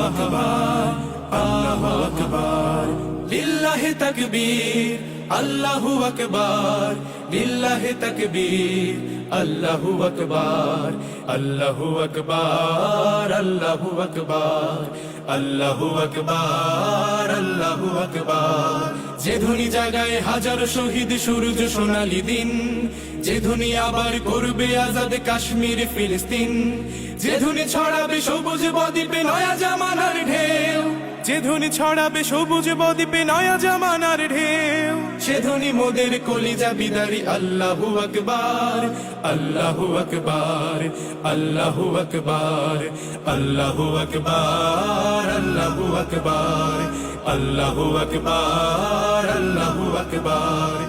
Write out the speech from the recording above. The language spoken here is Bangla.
আকবার, আল্লাহু আকবার, লিল্লাহি তাকবীর, আল্লাহু আকবার, লিল্লাহি তাকবীর, আল্লাহু আকবার, আল্লাহু আকবার, আল্লাহু আকবার, আল্লাহু আকবার, আল্লাহু আকবার। যে ধ্বনি জাগায় হাজারো শহীদ সূরজ সোনালী দিন, যে ধ্বনি আবার করবে আজাদ কাশ্মীর ফিলিস্তিন, যে ধ্বনি ছড়াবে সবুজ বদ্বীপে নয়া জামানার ঢেউ, যে ধ্বনি ছড়াবে সবুজ বদ্বীপে নয়া জামানার ঢেউ, সে ধ্বনি মোদের কলিজা বিদারি। আল্লাহু আকবার, আল্লাহু আকবার, আল্লাহু আকবার, আল্লাহু আকবার, আল্লাহু আকবার, আল্লাহু আকবার, আল্লাহু আকবার।